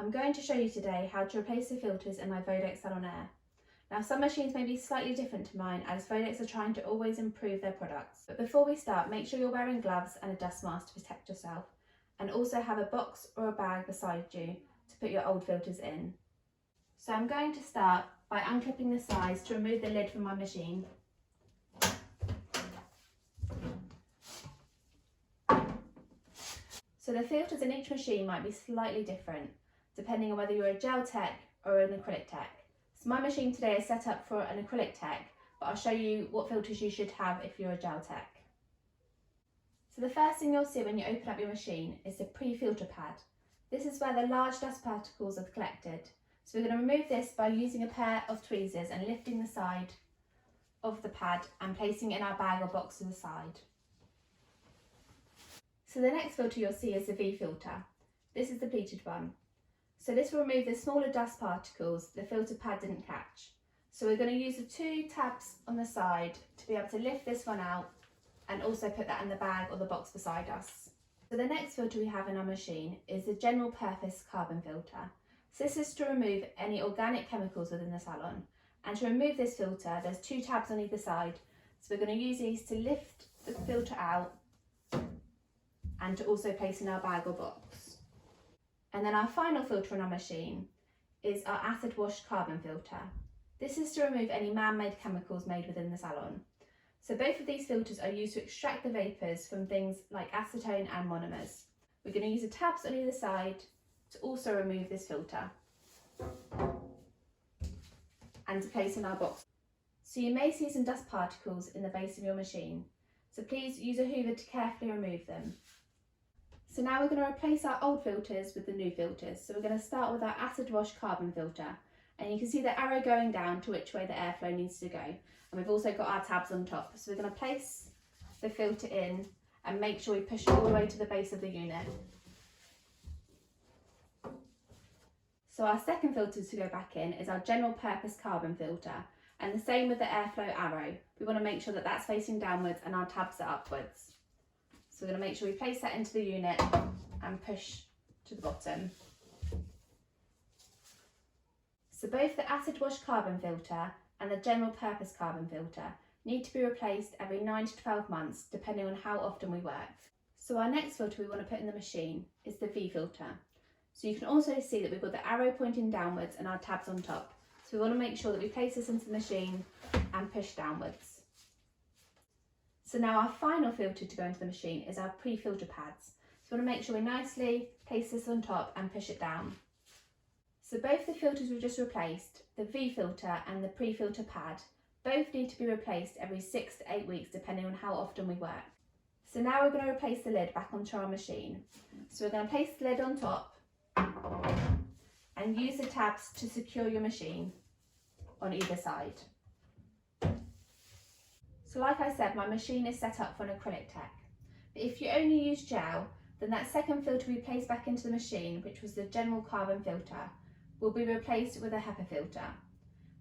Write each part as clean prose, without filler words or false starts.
I'm going to show you today how to replace the filters in my VODEX SalonAIR. Now, some machines may be slightly different to mine as VODEX are trying to always improve their products. But before we start, make sure you're wearing gloves and a dust mask to protect yourself, and also have a box or a bag beside you to put your old filters in. So I'm going to start by unclipping the sides to remove the lid from my machine. So the filters in each machine might be slightly different, depending on whether you're a gel tech or an acrylic tech. So my machine today is set up for an acrylic tech, but I'll show you what filters you should have if you're a gel tech. So the first thing you'll see when you open up your machine is the pre-filter pad. This is where the large dust particles are collected. So we're going to remove this by using a pair of tweezers and lifting the side of the pad and placing it in our bag or box to the side. So the next filter you'll see is the V filter. This is the pleated one. So this will remove the smaller dust particles the filter pad didn't catch. So we're going to use the two tabs on the side to be able to lift this one out and also put that in the bag or the box beside us. So the next filter we have in our machine is the general purpose carbon filter. So this is to remove any organic chemicals within the salon. And to remove this filter, there's two tabs on either side. So we're going to use these to lift the filter out and to also place in our bag or box. And then our final filter on our machine is our acid wash carbon filter. This is to remove any man-made chemicals made within the salon. So both of these filters are used to extract the vapours from things like acetone and monomers. We're going to use the tabs on either side to also remove this filter and to place in our box. So you may see some dust particles in the base of your machine, so please use a hoover to carefully remove them. So now we're going to replace our old filters with the new filters. So we're going to start with our acid wash carbon filter, and you can see the arrow going down to which way the airflow needs to go. And we've also got our tabs on top. So we're going to place the filter in and make sure we push it all the way to the base of the unit. So our second filter to go back in is our general purpose carbon filter, and the same with the airflow arrow. We want to make sure that that's facing downwards and our tabs are upwards. So we're going to make sure we place that into the unit and push to the bottom. So both the acid wash carbon filter and the general purpose carbon filter need to be replaced every 9 to 12 months, depending on how often we work. So our next filter we want to put in the machine is the V filter. So you can also see that we've got the arrow pointing downwards and our tabs on top. So we want to make sure that we place this into the machine and push downwards. So now our final filter to go into the machine is our pre-filter pads. So we want to make sure we nicely place this on top and push it down. So both the filters we've just replaced, the V filter and the pre-filter pad, both need to be replaced every 6 to 8 weeks depending on how often we work. So now we're going to replace the lid back onto our machine. So we're going to place the lid on top and use the tabs to secure your machine on either side. So like I said, my machine is set up for an acrylic tech. But if you only use gel, then that second filter we placed back into the machine, which was the general carbon filter, will be replaced with a HEPA filter.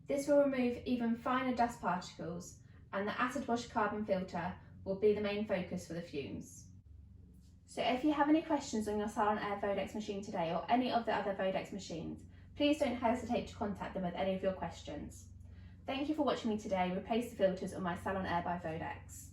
This will remove even finer dust particles, and the acid wash carbon filter will be the main focus for the fumes. So if you have any questions on your SalonAIR VODEX machine today or any of the other VODEX machines, please don't hesitate to contact them with any of your questions. Thank you for watching me today replace the filters on my SalonAIR by VODEX.